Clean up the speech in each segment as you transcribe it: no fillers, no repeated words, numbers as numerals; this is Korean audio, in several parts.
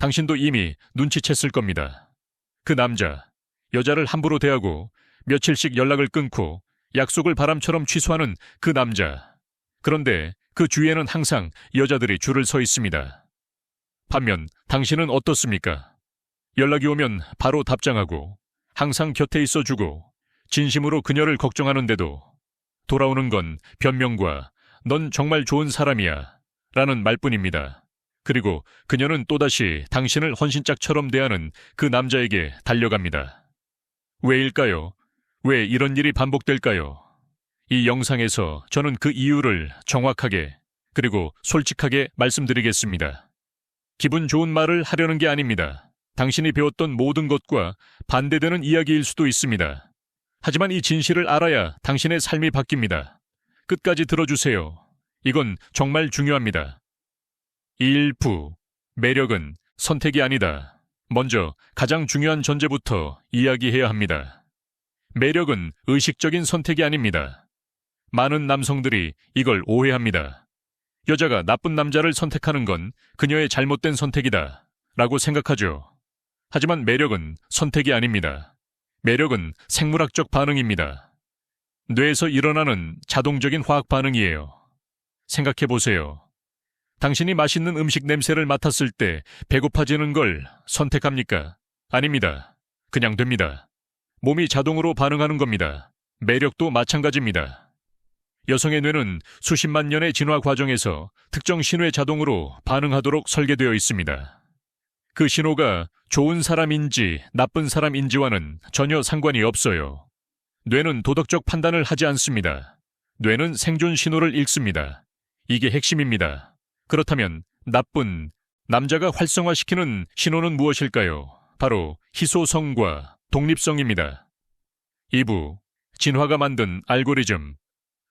당신도 이미 눈치챘을 겁니다. 그 남자, 여자를 함부로 대하고 며칠씩 연락을 끊고 약속을 바람처럼 취소하는 그 남자. 그런데 그 주위에는 항상 여자들이 줄을 서 있습니다. 반면 당신은 어떻습니까? 연락이 오면 바로 답장하고 항상 곁에 있어주고 진심으로 그녀를 걱정하는데도 돌아오는 건 변명과 넌 정말 좋은 사람이야 라는 말뿐입니다. 그리고 그녀는 또다시 당신을 헌신짝처럼 대하는 그 남자에게 달려갑니다. 왜일까요? 왜 이런 일이 반복될까요? 이 영상에서 저는 그 이유를 정확하게 그리고 솔직하게 말씀드리겠습니다. 기분 좋은 말을 하려는 게 아닙니다. 당신이 배웠던 모든 것과 반대되는 이야기일 수도 있습니다. 하지만 이 진실을 알아야 당신의 삶이 바뀝니다. 끝까지 들어주세요. 이건 정말 중요합니다. 1부. 매력은 선택이 아니다. 먼저 가장 중요한 전제부터 이야기해야 합니다. 매력은 의식적인 선택이 아닙니다. 많은 남성들이 이걸 오해합니다. 여자가 나쁜 남자를 선택하는 건 그녀의 잘못된 선택이다 라고 생각하죠. 하지만 매력은 선택이 아닙니다. 매력은 생물학적 반응입니다. 뇌에서 일어나는 자동적인 화학 반응이에요. 생각해보세요. 당신이 맛있는 음식 냄새를 맡았을 때 배고파지는 걸 선택합니까? 아닙니다. 그냥 됩니다. 몸이 자동으로 반응하는 겁니다. 매력도 마찬가지입니다. 여성의 뇌는 수십만 년의 진화 과정에서 특정 신호에 자동으로 반응하도록 설계되어 있습니다. 그 신호가 좋은 사람인지 나쁜 사람인지와는 전혀 상관이 없어요. 뇌는 도덕적 판단을 하지 않습니다. 뇌는 생존 신호를 읽습니다. 이게 핵심입니다. 그렇다면 나쁜 남자가 활성화시키는 신호는 무엇일까요? 바로 희소성과 독립성입니다. 2부. 진화가 만든 알고리즘.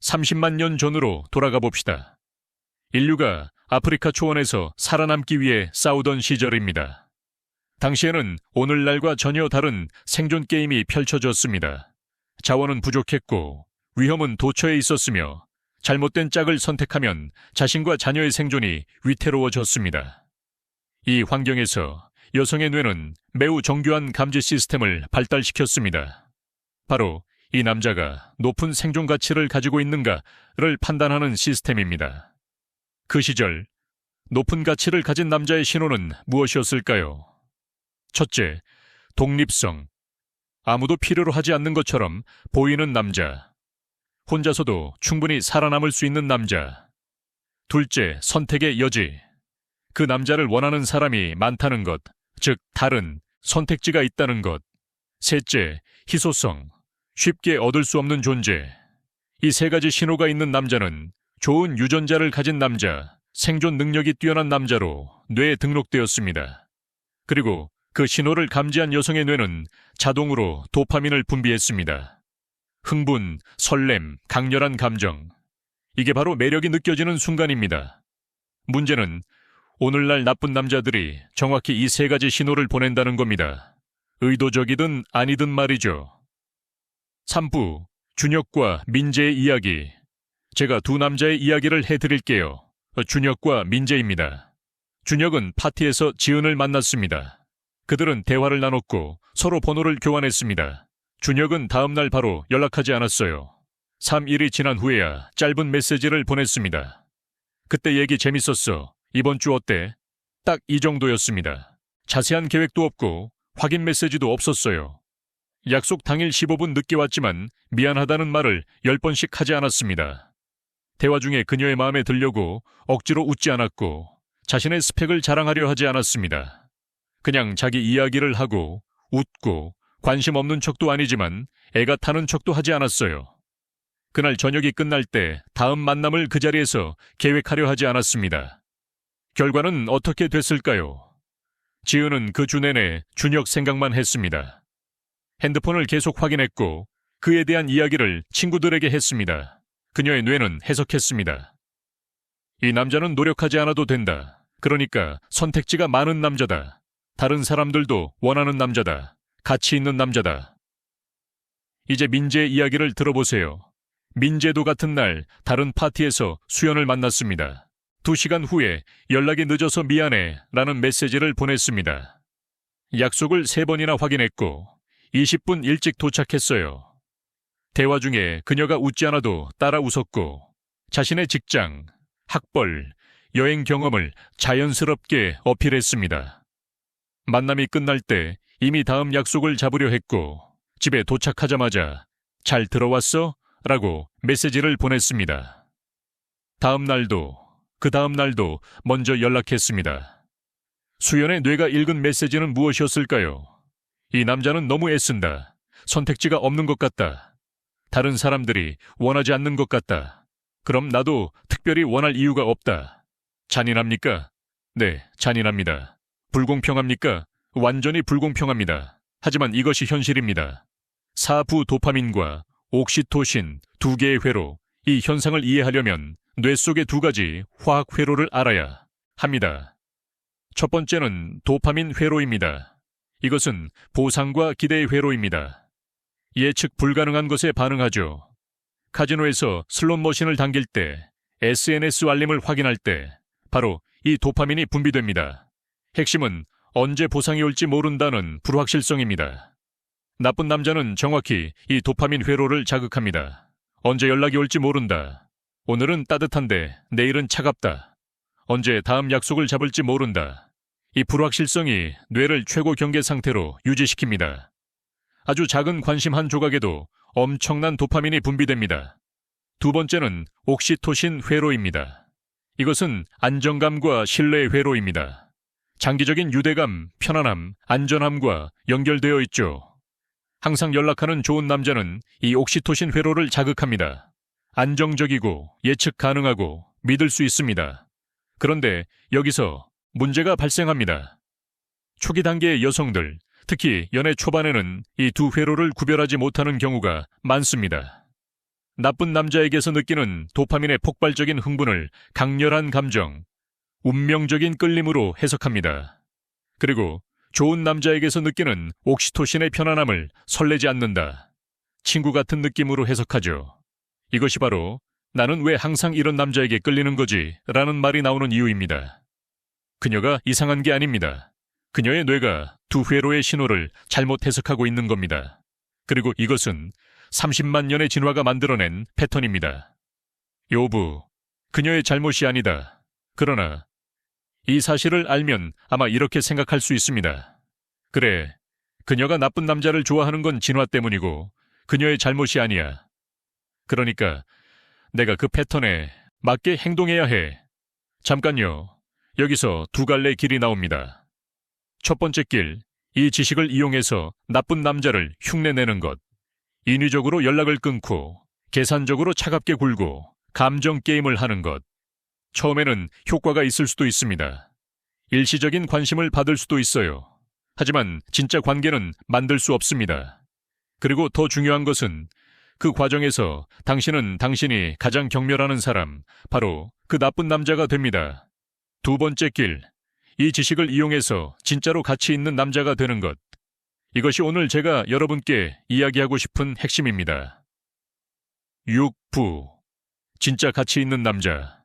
30만 년 전으로 돌아가 봅시다. 인류가 아프리카 초원에서 살아남기 위해 싸우던 시절입니다. 당시에는 오늘날과 전혀 다른 생존 게임이 펼쳐졌습니다. 자원은 부족했고 위험은 도처에 있었으며 잘못된 짝을 선택하면 자신과 자녀의 생존이 위태로워졌습니다. 이 환경에서 여성의 뇌는 매우 정교한 감지 시스템을 발달시켰습니다. 바로 이 남자가 높은 생존 가치를 가지고 있는가를 판단하는 시스템입니다. 그 시절 높은 가치를 가진 남자의 신호는 무엇이었을까요? 첫째, 독립성. 아무도 필요로 하지 않는 것처럼 보이는 남자. 혼자서도 충분히 살아남을 수 있는 남자. 둘째, 선택의 여지. 그 남자를 원하는 사람이 많다는 것, 즉 다른 선택지가 있다는 것. 셋째, 희소성. 쉽게 얻을 수 없는 존재. 이 세 가지 신호가 있는 남자는 좋은 유전자를 가진 남자, 생존 능력이 뛰어난 남자로 뇌에 등록되었습니다. 그리고 그 신호를 감지한 여성의 뇌는 자동으로 도파민을 분비했습니다. 흥분, 설렘, 강렬한 감정. 이게 바로 매력이 느껴지는 순간입니다. 문제는 오늘날 나쁜 남자들이 정확히 이 세 가지 신호를 보낸다는 겁니다. 의도적이든 아니든 말이죠. 3부, 준혁과 민재의 이야기. 제가 두 남자의 이야기를 해드릴게요. 준혁과 민재입니다. 준혁은 파티에서 지은을 만났습니다. 그들은 대화를 나눴고 서로 번호를 교환했습니다. 준혁은 다음날 바로 연락하지 않았어요. 3일이 지난 후에야 짧은 메시지를 보냈습니다. 그때 얘기 재밌었어. 이번 주 어때? 딱 이 정도였습니다. 자세한 계획도 없고 확인 메시지도 없었어요. 약속 당일 15분 늦게 왔지만 미안하다는 말을 10번씩 하지 않았습니다. 대화 중에 그녀의 마음에 들려고 억지로 웃지 않았고 자신의 스펙을 자랑하려 하지 않았습니다. 그냥 자기 이야기를 하고 웃고 관심 없는 척도 아니지만 애가 타는 척도 하지 않았어요. 그날 저녁이 끝날 때 다음 만남을 그 자리에서 계획하려 하지 않았습니다. 결과는 어떻게 됐을까요? 지은은 그 주 내내 준혁 생각만 했습니다. 핸드폰을 계속 확인했고 그에 대한 이야기를 친구들에게 했습니다. 그녀의 뇌는 해석했습니다. 이 남자는 노력하지 않아도 된다. 그러니까 선택지가 많은 남자다. 다른 사람들도 원하는 남자다. 가치 있는 남자다. 이제 민재의 이야기를 들어보세요. 민재도 같은 날 다른 파티에서 수연을 만났습니다. 2시간 후에 연락이 늦어서 미안해 라는 메시지를 보냈습니다. 약속을 3번이나 확인했고 20분 일찍 도착했어요. 대화 중에 그녀가 웃지 않아도 따라 웃었고 자신의 직장, 학벌, 여행 경험을 자연스럽게 어필했습니다. 만남이 끝날 때 이미 다음 약속을 잡으려 했고 집에 도착하자마자 잘 들어왔어? 라고 메시지를 보냈습니다. 다음 날도 그 다음 날도 먼저 연락했습니다. 수연의 뇌가 읽은 메시지는 무엇이었을까요? 이 남자는 너무 애쓴다. 선택지가 없는 것 같다. 다른 사람들이 원하지 않는 것 같다. 그럼 나도 특별히 원할 이유가 없다. 잔인합니까? 네, 잔인합니다. 불공평합니까? 완전히 불공평합니다. 하지만 이것이 현실입니다. 사부 도파민과 옥시토신 2개의 회로, 이 현상을 이해하려면 뇌 속의 2가지 화학 회로를 알아야 합니다. 첫 번째는 도파민 회로입니다. 이것은 보상과 기대의 회로입니다. 예측 불가능한 것에 반응하죠. 카지노에서 슬롯 머신을 당길 때, SNS 알림을 확인할 때 바로 이 도파민이 분비됩니다. 핵심은 언제 보상이 올지 모른다는 불확실성입니다. 나쁜 남자는 정확히 이 도파민 회로를 자극합니다. 언제 연락이 올지 모른다. 오늘은 따뜻한데 내일은 차갑다. 언제 다음 약속을 잡을지 모른다. 이 불확실성이 뇌를 최고 경계 상태로 유지시킵니다. 아주 작은 관심 한 조각에도 엄청난 도파민이 분비됩니다. 2번째는 옥시토신 회로입니다. 이것은 안정감과 신뢰의 회로입니다. 장기적인 유대감, 편안함, 안전함과 연결되어 있죠. 항상 연락하는 좋은 남자는 이 옥시토신 회로를 자극합니다. 안정적이고 예측 가능하고 믿을 수 있습니다. 그런데 여기서 문제가 발생합니다. 초기 단계의 여성들, 특히 연애 초반에는 이 2 회로를 구별하지 못하는 경우가 많습니다. 나쁜 남자에게서 느끼는 도파민의 폭발적인 흥분을 강렬한 감정, 운명적인 끌림으로 해석합니다. 그리고 좋은 남자에게서 느끼는 옥시토신의 편안함을 설레지 않는다. 친구 같은 느낌으로 해석하죠. 이것이 바로 나는 왜 항상 이런 남자에게 끌리는 거지? 라는 말이 나오는 이유입니다. 그녀가 이상한 게 아닙니다. 그녀의 뇌가 2 회로의 신호를 잘못 해석하고 있는 겁니다. 그리고 이것은 30만 년의 진화가 만들어낸 패턴입니다. 요부, 그녀의 잘못이 아니다. 그러나 이 사실을 알면 아마 이렇게 생각할 수 있습니다. 그래, 그녀가 나쁜 남자를 좋아하는 건 진화 때문이고 그녀의 잘못이 아니야. 그러니까 내가 그 패턴에 맞게 행동해야 해. 잠깐요. 여기서 2 갈래 길이 나옵니다. 첫 번째 길, 이 지식을 이용해서 나쁜 남자를 흉내내는 것. 인위적으로 연락을 끊고 계산적으로 차갑게 굴고 감정 게임을 하는 것. 처음에는 효과가 있을 수도 있습니다. 일시적인 관심을 받을 수도 있어요. 하지만 진짜 관계는 만들 수 없습니다. 그리고 더 중요한 것은 그 과정에서 당신은 당신이 가장 경멸하는 사람, 바로 그 나쁜 남자가 됩니다. 2 번째 길, 이 지식을 이용해서 진짜로 가치 있는 남자가 되는 것. 이것이 오늘 제가 여러분께 이야기하고 싶은 핵심입니다. 6부, 진짜 가치 있는 남자.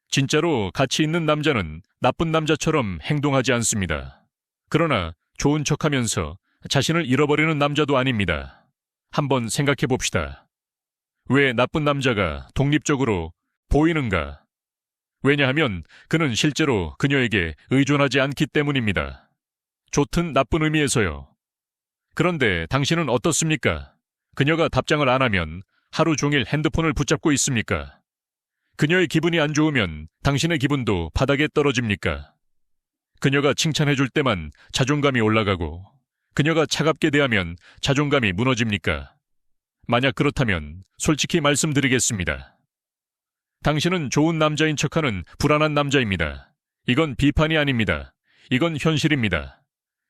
진짜로 가치 있는 남자는 나쁜 남자처럼 행동하지 않습니다. 그러나 좋은 척하면서 자신을 잃어버리는 남자도 아닙니다. 한번 생각해 봅시다. 왜 나쁜 남자가 독립적으로 보이는가? 왜냐하면 그는 실제로 그녀에게 의존하지 않기 때문입니다. 좋든 나쁜 의미에서요. 그런데 당신은 어떻습니까? 그녀가 답장을 안 하면 하루 종일 핸드폰을 붙잡고 있습니까? 그녀의 기분이 안 좋으면 당신의 기분도 바닥에 떨어집니까? 그녀가 칭찬해 줄 때만 자존감이 올라가고 그녀가 차갑게 대하면 자존감이 무너집니까? 만약 그렇다면 솔직히 말씀드리겠습니다. 당신은 좋은 남자인 척하는 불안한 남자입니다. 이건 비판이 아닙니다. 이건 현실입니다.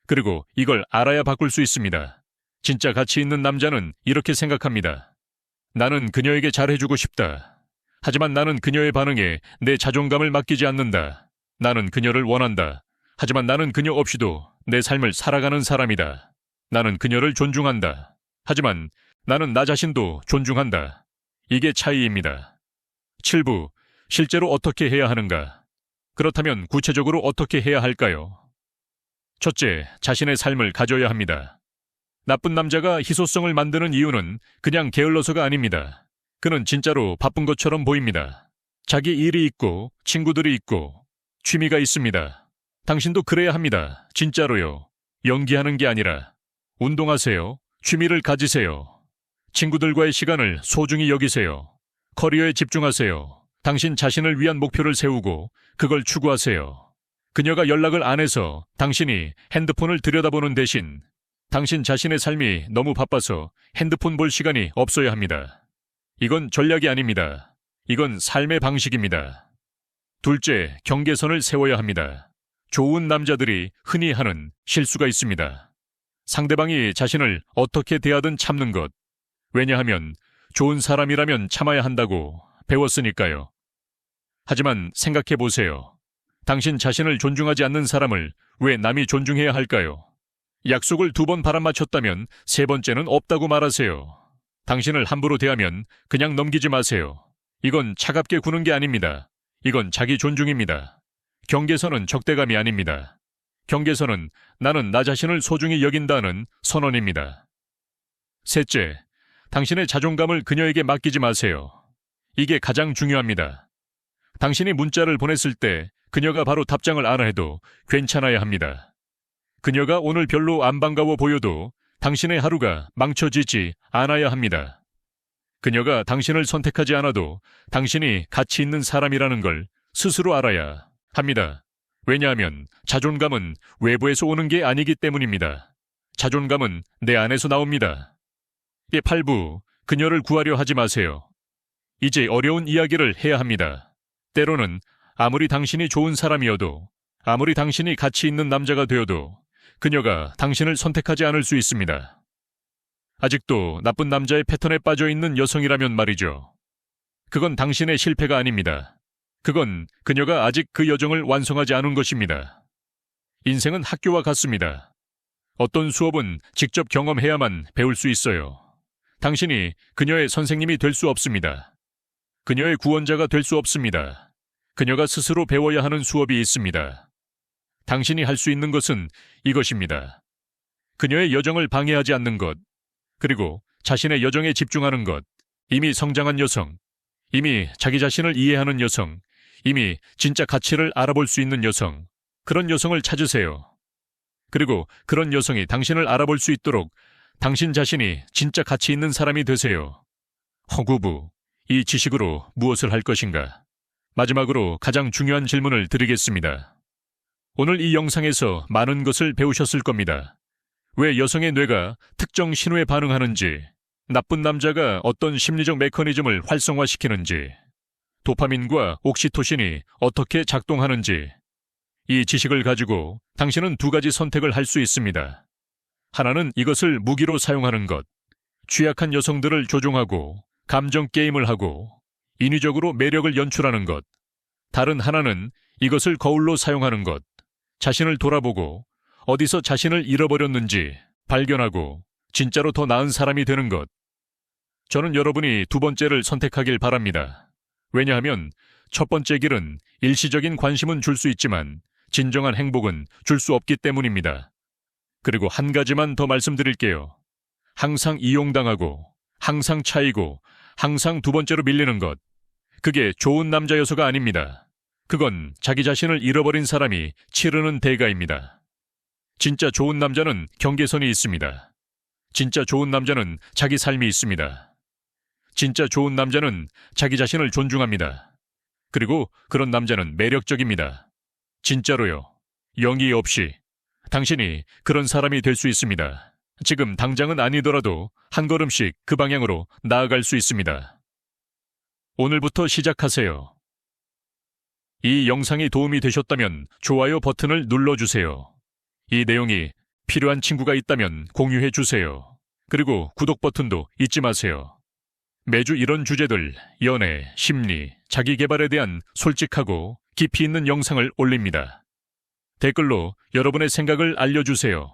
그리고 이걸 알아야 바꿀 수 있습니다. 진짜 가치 있는 남자는 이렇게 생각합니다. 나는 그녀에게 잘해주고 싶다. 하지만 나는 그녀의 반응에 내 자존감을 맡기지 않는다. 나는 그녀를 원한다. 하지만 나는 그녀 없이도 내 삶을 살아가는 사람이다. 나는 그녀를 존중한다. 하지만 나는 나 자신도 존중한다. 이게 차이입니다. 7부, 실제로 어떻게 해야 하는가? 그렇다면 구체적으로 어떻게 해야 할까요? 첫째, 자신의 삶을 가져야 합니다. 나쁜 남자가 희소성을 만드는 이유는 그냥 게을러서가 아닙니다. 그는 진짜로 바쁜 것처럼 보입니다. 자기 일이 있고 친구들이 있고 취미가 있습니다. 당신도 그래야 합니다. 진짜로요. 연기하는 게 아니라 운동하세요. 취미를 가지세요. 친구들과의 시간을 소중히 여기세요. 커리어에 집중하세요. 당신 자신을 위한 목표를 세우고 그걸 추구하세요. 그녀가 연락을 안 해서 당신이 핸드폰을 들여다보는 대신 당신 자신의 삶이 너무 바빠서 핸드폰 볼 시간이 없어야 합니다. 이건 전략이 아닙니다. 이건 삶의 방식입니다. 둘째, 경계선을 세워야 합니다. 좋은 남자들이 흔히 하는 실수가 있습니다. 상대방이 자신을 어떻게 대하든 참는 것. 왜냐하면 좋은 사람이라면 참아야 한다고 배웠으니까요. 하지만 생각해 보세요. 당신 자신을 존중하지 않는 사람을 왜 남이 존중해야 할까요? 약속을 2번 바람맞췄다면 3번째는 없다고 말하세요. 당신을 함부로 대하면 그냥 넘기지 마세요. 이건 차갑게 구는 게 아닙니다. 이건 자기 존중입니다. 경계선은 적대감이 아닙니다. 경계선은 나는 나 자신을 소중히 여긴다는 선언입니다. 셋째, 당신의 자존감을 그녀에게 맡기지 마세요. 이게 가장 중요합니다. 당신이 문자를 보냈을 때 그녀가 바로 답장을 안 해도 괜찮아야 합니다. 그녀가 오늘 별로 안 반가워 보여도 당신의 하루가 망쳐지지 않아야 합니다. 그녀가 당신을 선택하지 않아도 당신이 가치 있는 사람이라는 걸 스스로 알아야 합니다. 왜냐하면 자존감은 외부에서 오는 게 아니기 때문입니다. 자존감은 내 안에서 나옵니다. 8부, 그녀를 구하려 하지 마세요. 이제 어려운 이야기를 해야 합니다. 때로는 아무리 당신이 좋은 사람이어도, 아무리 당신이 가치 있는 남자가 되어도 그녀가 당신을 선택하지 않을 수 있습니다. 아직도 나쁜 남자의 패턴에 빠져 있는 여성이라면 말이죠. 그건 당신의 실패가 아닙니다. 그건 그녀가 아직 그 여정을 완성하지 않은 것입니다. 인생은 학교와 같습니다. 어떤 수업은 직접 경험해야만 배울 수 있어요. 당신이 그녀의 선생님이 될 수 없습니다. 그녀의 구원자가 될 수 없습니다. 그녀가 스스로 배워야 하는 수업이 있습니다. 당신이 할 수 있는 것은 이것입니다. 그녀의 여정을 방해하지 않는 것, 그리고 자신의 여정에 집중하는 것, 이미 성장한 여성, 이미 자기 자신을 이해하는 여성, 이미 진짜 가치를 알아볼 수 있는 여성, 그런 여성을 찾으세요. 그리고 그런 여성이 당신을 알아볼 수 있도록 당신 자신이 진짜 가치 있는 사람이 되세요. 허구부, 이 지식으로 무엇을 할 것인가? 마지막으로 가장 중요한 질문을 드리겠습니다. 오늘 이 영상에서 많은 것을 배우셨을 겁니다. 왜 여성의 뇌가 특정 신호에 반응하는지, 나쁜 남자가 어떤 심리적 메커니즘을 활성화시키는지, 도파민과 옥시토신이 어떻게 작동하는지, 이 지식을 가지고 당신은 2가지 선택을 할 수 있습니다. 하나는 이것을 무기로 사용하는 것, 취약한 여성들을 조종하고 감정 게임을 하고 인위적으로 매력을 연출하는 것. 다른 하나는 이것을 거울로 사용하는 것, 자신을 돌아보고 어디서 자신을 잃어버렸는지 발견하고 진짜로 더 나은 사람이 되는 것. 저는 여러분이 2번째를 선택하길 바랍니다. 왜냐하면 첫 번째 길은 일시적인 관심은 줄 수 있지만 진정한 행복은 줄 수 없기 때문입니다. 그리고 한 가지만 더 말씀드릴게요. 항상 이용당하고 항상 차이고 항상 2번째로 밀리는 것. 그게 좋은 남자여서가 아닙니다. 그건 자기 자신을 잃어버린 사람이 치르는 대가입니다. 진짜 좋은 남자는 경계선이 있습니다. 진짜 좋은 남자는 자기 삶이 있습니다. 진짜 좋은 남자는 자기 자신을 존중합니다. 그리고 그런 남자는 매력적입니다. 진짜로요. 영이 없이 당신이 그런 사람이 될 수 있습니다. 지금 당장은 아니더라도 한 걸음씩 그 방향으로 나아갈 수 있습니다. 오늘부터 시작하세요. 이 영상이 도움이 되셨다면 좋아요 버튼을 눌러주세요. 이 내용이 필요한 친구가 있다면 공유해 주세요. 그리고 구독 버튼도 잊지 마세요. 매주 이런 주제들, 연애, 심리, 자기계발에 대한 솔직하고 깊이 있는 영상을 올립니다. 댓글로 여러분의 생각을 알려주세요.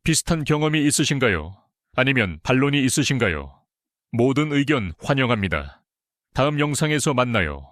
비슷한 경험이 있으신가요? 아니면 반론이 있으신가요? 모든 의견 환영합니다. 다음 영상에서 만나요.